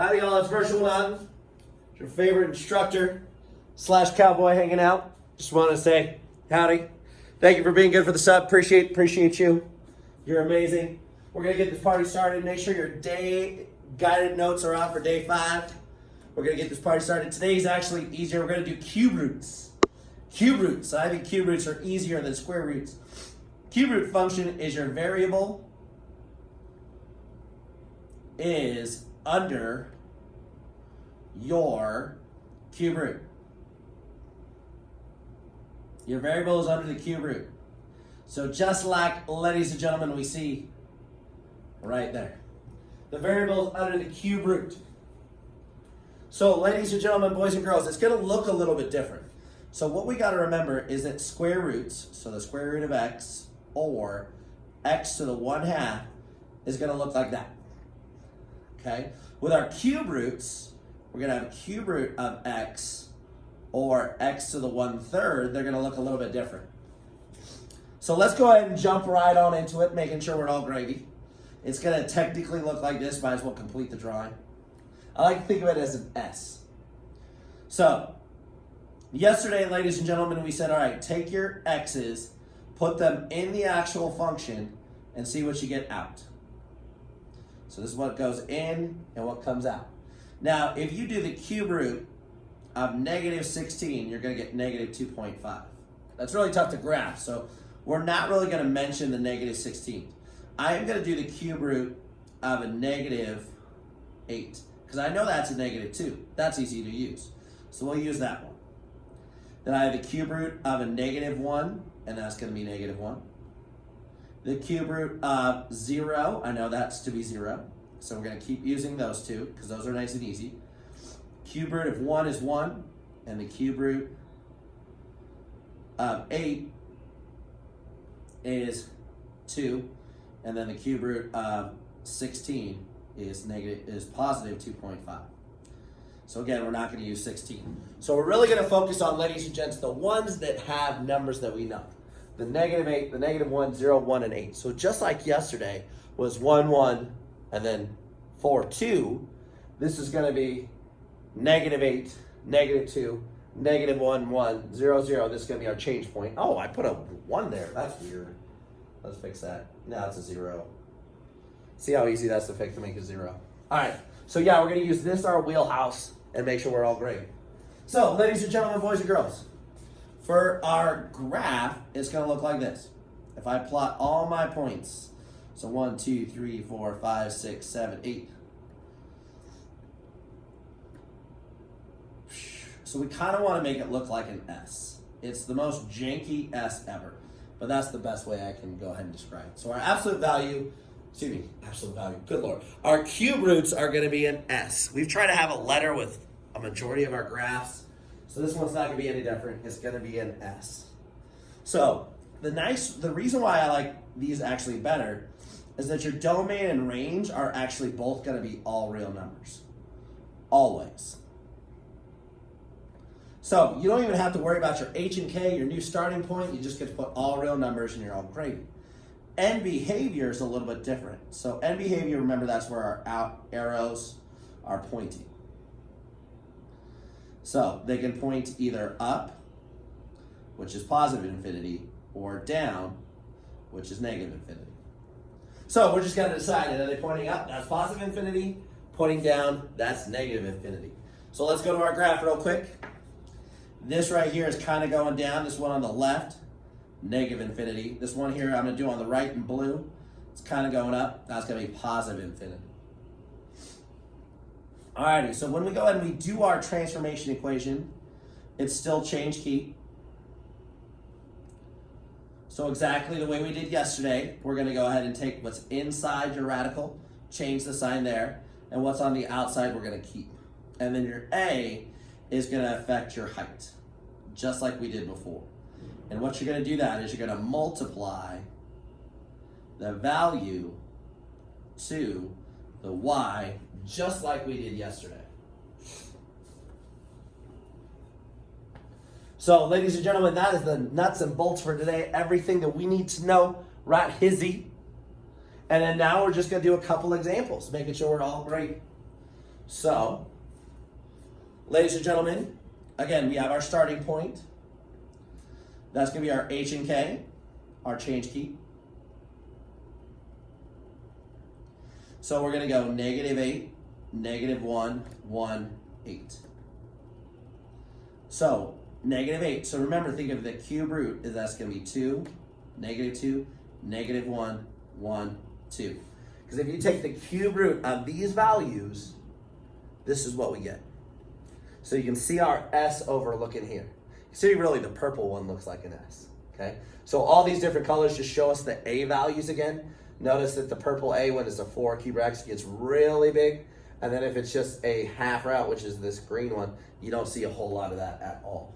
Howdy y'all, it's Virtual Nun. It's your favorite instructor slash cowboy hanging out. Just want to say howdy. Thank you for being good for the sub. Appreciate you. You're amazing. We're going to get this party started. Make sure your day guided notes are out for day 5. We're going to get this party started. Today's actually easier. We're going to do cube roots. Cube roots. I think cube roots are easier than square roots. Cube root function is your variable is under your cube root. Your variable is under the cube root. So just like, ladies and gentlemen, we see right there. The variable is under the cube root. So ladies and gentlemen, boys and girls, it's going to look a little bit different. So what we got to remember is that square roots, so the square root of x or x to the 1/2 is going to look like that. Okay? With our cube roots, we're going to have a cube root of x or x to the 1/3. They're going to look a little bit different. So let's go ahead and jump right on into it, making sure we're all gravy. It's going to technically look like this. Might as well complete the drawing. I like to think of it as an S. So, yesterday, ladies and gentlemen, we said, all right, take your x's, put them in the actual function, and see what you get out. So this is what goes in and what comes out. Now, if you do the cube root of -16, you're going to get -2.5. That's really tough to graph, so we're not really going to mention the -16. I am going to do the cube root of a -8, because I know that's a -2. That's easy to use. So we'll use that one. Then I have the cube root of a -1, and that's going to be -1. The cube root of 0, I know that's to be 0. So we're going to keep using those two, because those are nice and easy. Cube root of 1 is 1, and the cube root of 8 is 2, and then the cube root of 16 is positive 2.5. So again, we're not going to use 16. So we're really going to focus on, ladies and gents, the ones that have numbers that we know. The -8, the -1, 0, 1, and 8. So just like yesterday was 1, 1, and then 4, 2, this is going to be -8, -2, -1, 1, 0, 0. This is going to be our change point. Oh, I put a 1 there. That's weird. Let's fix that. Now it's a 0. See how easy that's to fix to make a 0. All right. So yeah, we're going to use this, our wheelhouse, and make sure we're all great. So, ladies and gentlemen, boys and girls, for our graph, it's going to look like this. If I plot all my points, so 1, 2, 3, 4, 5, 6, 7, 8. So we kind of want to make it look like an S. It's the most janky S ever, but that's the best way I can go ahead and describe it. So our absolute value, good Lord. Our cube roots are going to be an S. We've tried to have a letter with a majority of our graphs, so this one's not going to be any different. It's going to be an S. So the reason why I like these actually better is that your domain and range are actually both going to be all real numbers. Always. So you don't even have to worry about your H and K, your new starting point. You just get to put all real numbers and you're all gravy. End behavior is a little bit different. So end behavior, remember, that's where our out arrows are pointing. So they can point either up, which is positive infinity, or down, which is negative infinity. So we're just going to decide, are they pointing up? That's positive infinity. Pointing down, that's negative infinity. So let's go to our graph real quick. This right here is kind of going down. This one on the left, negative infinity. This one here I'm going to do on the right in blue. It's kind of going up. That's going to be positive infinity. Alrighty, so when we go ahead and we do our transformation equation, it's still change key. So exactly the way we did yesterday, we're going to go ahead and take what's inside your radical, change the sign there, and what's on the outside we're going to keep. And then your A is going to affect your height, just like we did before. And what you're going to do that is you're going to multiply the value to the Y, just like we did yesterday. So, ladies and gentlemen, that is the nuts and bolts for today. Everything that we need to know, right, hizzy. And then now we're just going to do a couple examples, making sure we're all great. So, ladies and gentlemen, again, we have our starting point. That's going to be our H and K, our change key. So we're going to go -8, -1, 1, 8. So -8. So remember, think of the cube root. That's going to be 2, -2, -1, 1, 2. Because if you take the cube root of these values, this is what we get. So you can see our S overlooking here. You see really the purple one looks like an S, okay? So all these different colors just show us the A values again. Notice that the purple A one is a 4 cube X, gets really big. And then if it's just a half route, which is this green one, you don't see a whole lot of that at all.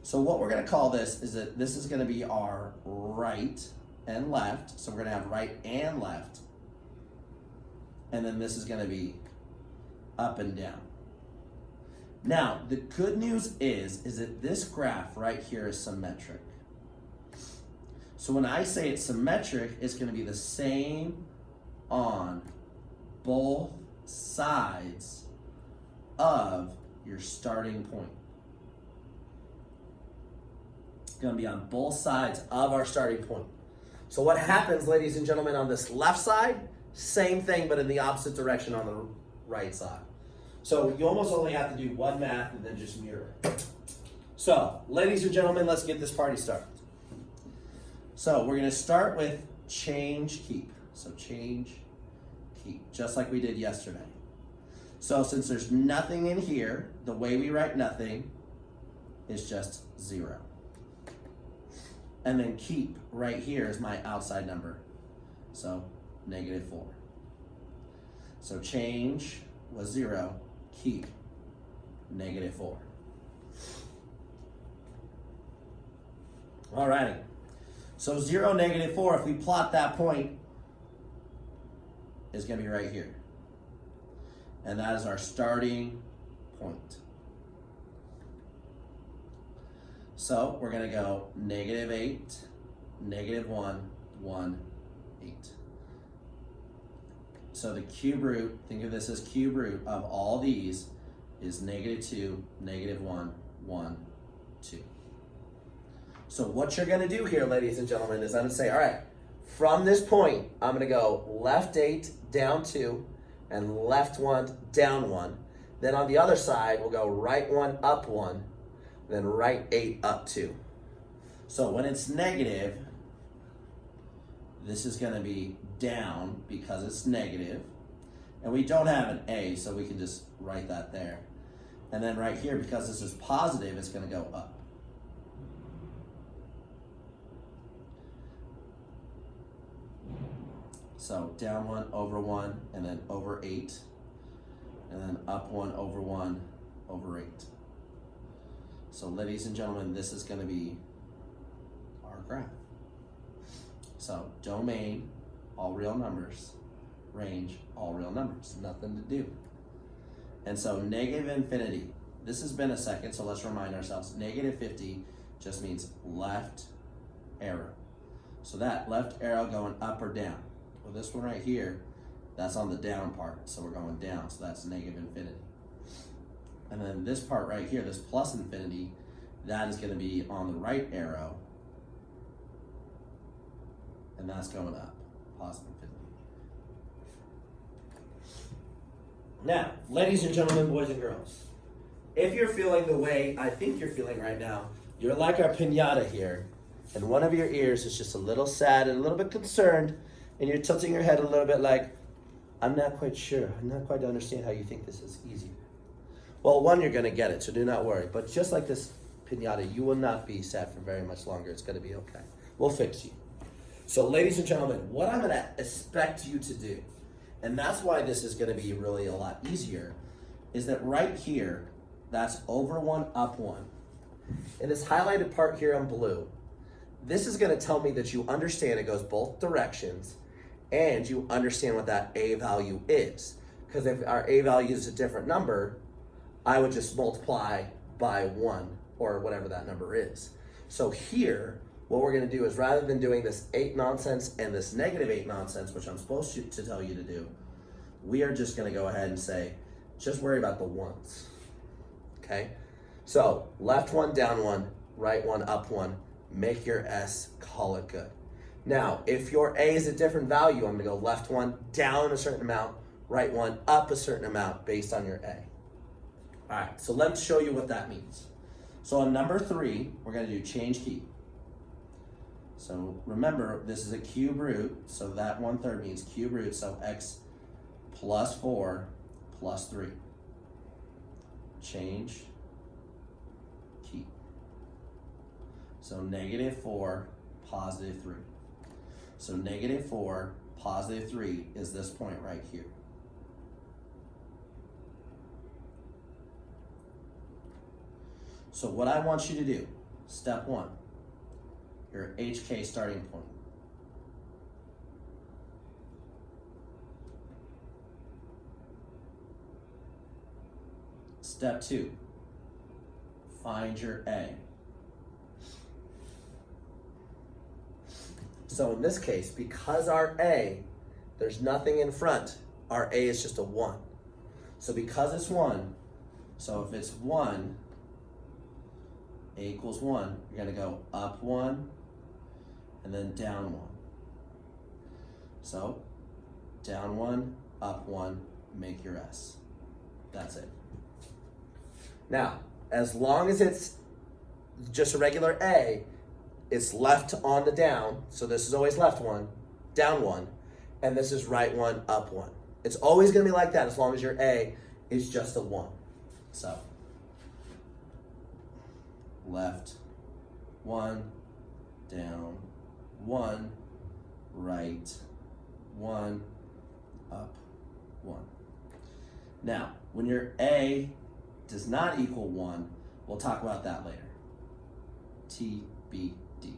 So what we're gonna call this is that this is gonna be our right and left. So we're gonna have right and left. And then this is gonna be up and down. Now, the good news is that this graph right here is symmetric. So when I say it's symmetric, it's going to be the same on both sides of your starting point. It's going to be on both sides of our starting point. So what happens, ladies and gentlemen, on this left side, same thing, but in the opposite direction on the right side. So you almost only have to do one math and then just mirror. So, ladies and gentlemen, let's get this party started. So we're going to start with change keep. So change keep, just like we did yesterday. So since there's nothing in here, the way we write nothing is just 0. And then keep right here is my outside number. So -4. So change was 0. Keep -4. Alrighty. So 0, -4, if we plot that point, is going to be right here. And that is our starting point. So we're going to go -8, -1, 1, 8. So the cube root, think of this as cube root of all these, is -2, -1, 1, 2. So what you're going to do here, ladies and gentlemen, is I'm going to say, all right, from this point, I'm going to go left 8, down 2, and left 1, down 1. Then on the other side, we'll go right 1, up 1, then right 8, up 2. So when it's negative, this is going to be down because it's negative. And we don't have an A, so we can just write that there. And then right here, because this is positive, it's going to go up. So down 1 over 1, and then over 8. And then up 1 over 1 over 8. So ladies and gentlemen, this is going to be our graph. So domain, all real numbers. Range, all real numbers. Nothing to do. And so -infinity. This has been a second, so let's remind ourselves. -50 just means left arrow. So that left arrow going up or down. Well, this one right here, that's on the down part. So we're going down, so that's -infinity. And then this part right here, this plus infinity, that is going to be on the right arrow. And that's going up, positive infinity. Now, ladies and gentlemen, boys and girls, if you're feeling the way I think you're feeling right now, you're like our piñata here, and one of your ears is just a little sad and a little bit concerned, and you're tilting your head a little bit like, I'm not quite sure. I'm not quite understand how you think this is easier. Well, one, you're going to get it, so do not worry. But just like this piñata, you will not be sad for very much longer. It's going to be okay. We'll fix you. So, ladies and gentlemen, what I'm going to expect you to do, and that's why this is going to be really a lot easier, is that right here, that's over 1, up 1. In this highlighted part here in blue, this is going to tell me that you understand it goes both directions and you understand what that A value is. Because if our A value is a different number, I would just multiply by 1 or whatever that number is. So here, what we're going to do is rather than doing this 8 nonsense and this -8 nonsense, which I'm supposed to tell you to do, we are just going to go ahead and say, Just worry about the ones, okay? So left one, down one, right one, up one. Make your S, call it good. Now, if your A is a different value, I'm gonna go left one, down a certain amount, right one, up a certain amount based on your A. All right, so let's show you what that means. So on number 3, we're gonna do change key. So remember, this is a cube root, so that 1/3 means cube root, so x plus 4 plus 3. Change key. So -4, +3. So -4, +3 is this point right here. So what I want you to do, step 1, your HK starting point. Step 2, find your A. So in this case, because our A, there's nothing in front, our A is just a 1. So because it's 1, so if it's 1, A equals 1, you're gonna go up 1 and then down 1. So down 1, up 1, make your S. That's it. Now, as long as it's just a regular A, it's left on the down, so this is always left 1, down 1, and this is right 1, up 1. It's always gonna be like that as long as your A is just a 1. So, left 1, down 1, right 1, up 1. Now, when your A does not equal 1, we'll talk about that later. TBD.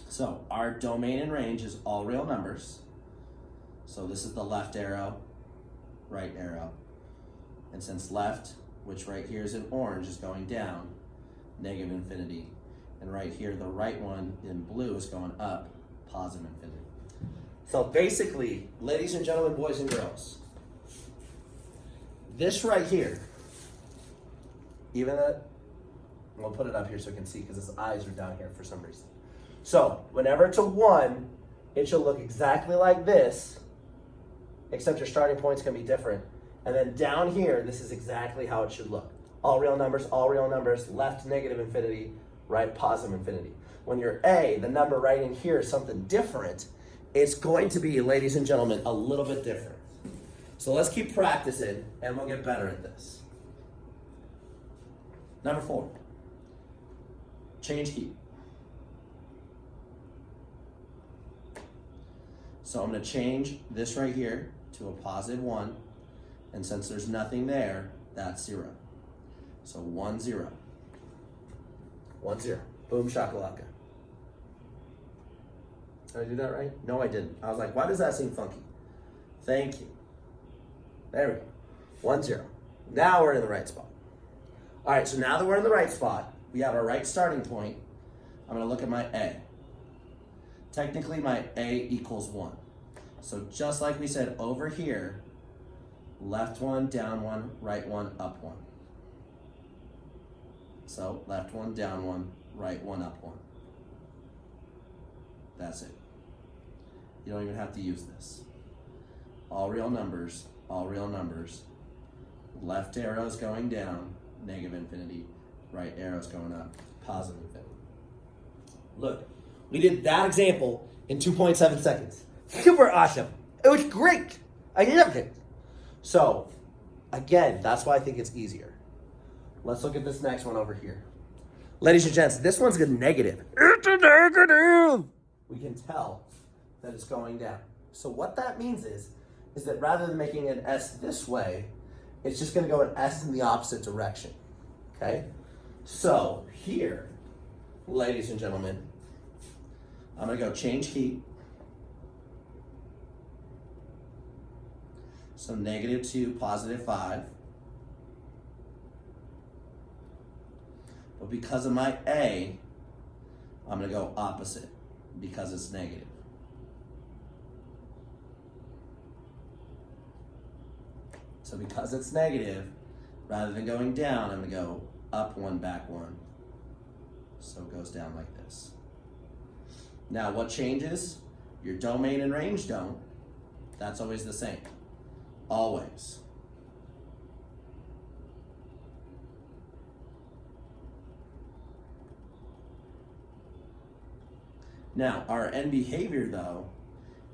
So our domain and range is all real numbers. So this is the left arrow, right arrow. And since left, which right here is in orange, is going down, -infinity. And right here, the right one in blue is going up, +infinity. So basically, ladies and gentlemen, boys and girls, this right here, even that, we'll put it up here so you can see because his eyes are down here for some reason. So whenever it's a 1, it should look exactly like this, except your starting point's gonna be different. And then down here, this is exactly how it should look. All real numbers, left -infinity, right +infinity. When you're A, the number right in here is something different. It's going to be, ladies and gentlemen, a little bit different. So let's keep practicing and we'll get better at this. Number 4, change key. So I'm gonna change this right here to a +1, and since there's nothing there, that's 0. So 1, 0. 1, 0. Boom shakalaka. Did I do that right? No, I didn't. I was like, why does that seem funky? Thank you. There we go. 1, 0. Now we're in the right spot. All right, so now that we're in the right spot, we have our right starting point. I'm gonna look at my A. Technically, my A equals 1. So just like we said over here, left 1, down 1, right 1, up 1. So left 1, down 1, right 1, up 1. That's it. You don't even have to use this. All real numbers, left arrow's going down, -infinity, right arrow's going up, +infinity. Look, we did that example in 2.7 seconds. Super awesome. It was great. I loved it. So, again, that's why I think it's easier. Let's look at this next one over here. Ladies and gents, this one's a negative. It's a negative. We can tell that it's going down. So what that means is that rather than making an S this way, it's just gonna go an S in the opposite direction, okay? So here, ladies and gentlemen, I'm gonna go change key. So -2, +5. But because of my A, I'm gonna go opposite because it's negative. So because it's negative, rather than going down, I'm going to go up 1, back 1. So it goes down like this. Now what changes? Your domain and range don't. That's always the same. Always. Now, our end behavior though,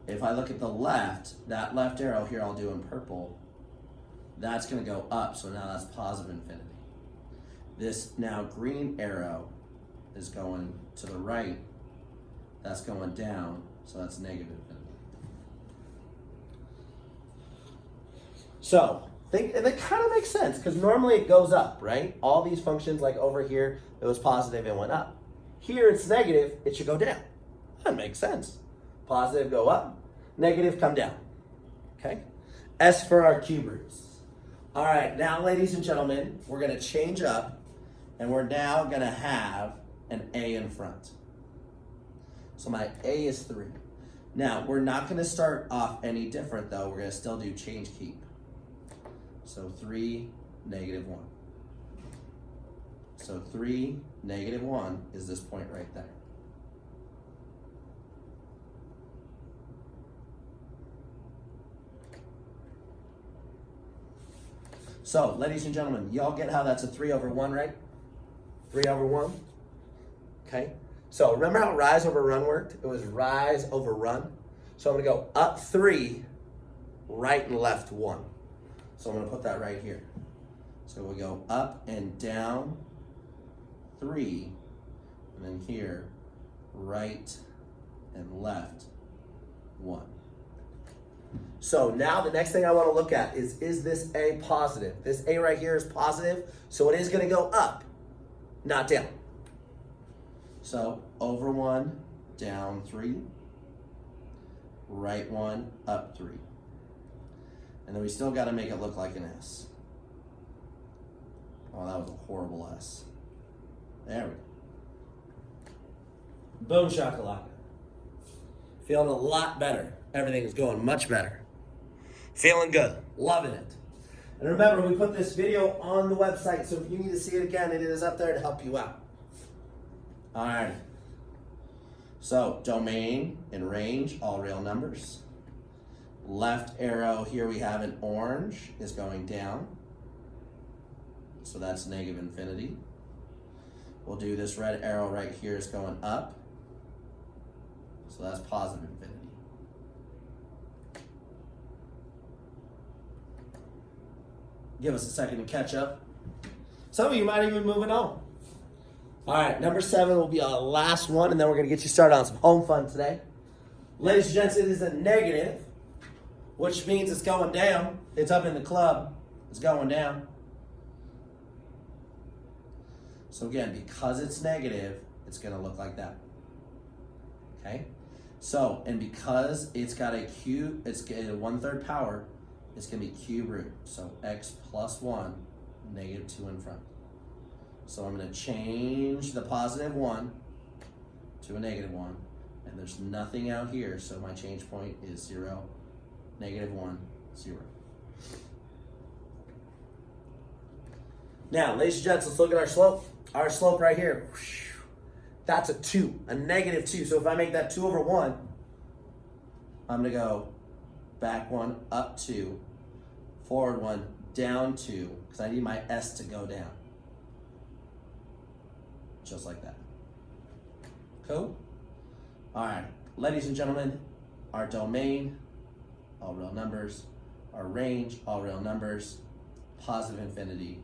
if I look at the left, that left arrow here I'll do in purple, that's going to go up, so now that's positive infinity. This now green arrow is going to the right, that's going down, so that's negative infinity. So, and that kind of makes sense, because normally it goes up, right? All these functions, like over here, it was positive and went up. Here it's negative, it should go down. That makes sense. Positive go up, negative come down. Okay? S for our cube roots. All right, now ladies and gentlemen, we're going to change up, and we're now going to have an A in front. So my A is 3. Now, we're not going to start off any different though. We're going to still do change keep. So 3, negative 1. So 3, negative 1 is this point right there. So, ladies and gentlemen, y'all get how that's a 3 over 1, right? 3 over 1. Okay? So, remember how rise over run worked? It was rise over run. So, I'm going to go up 3, right and left 1. So, I'm going to put that right here. So, we'll go up and down 3, and then here, right and left 1. So now the next thing I want to look at is this A positive? This A right here is positive, so it is going to go up, not down. So over 1, down 3, right 1, up 3. And then we still got to make it look like an S. Oh, that was a horrible S. There we go. Boom shakalaka. Feeling a lot better. Everything is going much better. Feeling good. Loving it. And remember, we put this video on the website, so if you need to see it again, it is up there to help you out. All right. So, domain and range, all real numbers. Left arrow, here we have an orange, is going down. So that's negative infinity. We'll do this red arrow right here is going up. So that's positive infinity. Give us a second to catch up. Some of you might even moving on. All right, number 7 will be our last one, and then we're going to get you started on some home fun today. Ladies and gents, it is a negative, which means it's going down. It's up in the club. It's going down. So again, because it's negative, it's going to look like that. Okay? So, and because it's got a cube, it's got a 1/3 power, it's going to be cube root. So x plus 1, negative 2 in front. So I'm going to change the positive 1 to a negative 1. And there's nothing out here, so my change point is 0, negative 1, 0. Now, ladies and gents, let's look at our slope. Our slope right here, that's a 2, a negative 2. So if I make that 2 over 1, I'm going to go back 1, up 2, forward 1, down 2, because I need my S to go down. Just like that. Cool? All right, ladies and gentlemen, our domain, all real numbers, our range, all real numbers, positive infinity,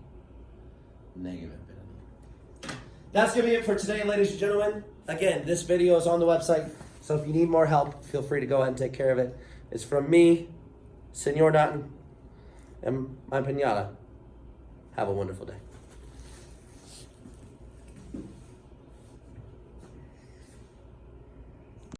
negative infinity. That's going to be it for today, ladies and gentlemen. Again, this video is on the website, so if you need more help, feel free to go ahead and take care of it. It's from me, Senor Dutton, and my pinata. Have a wonderful day.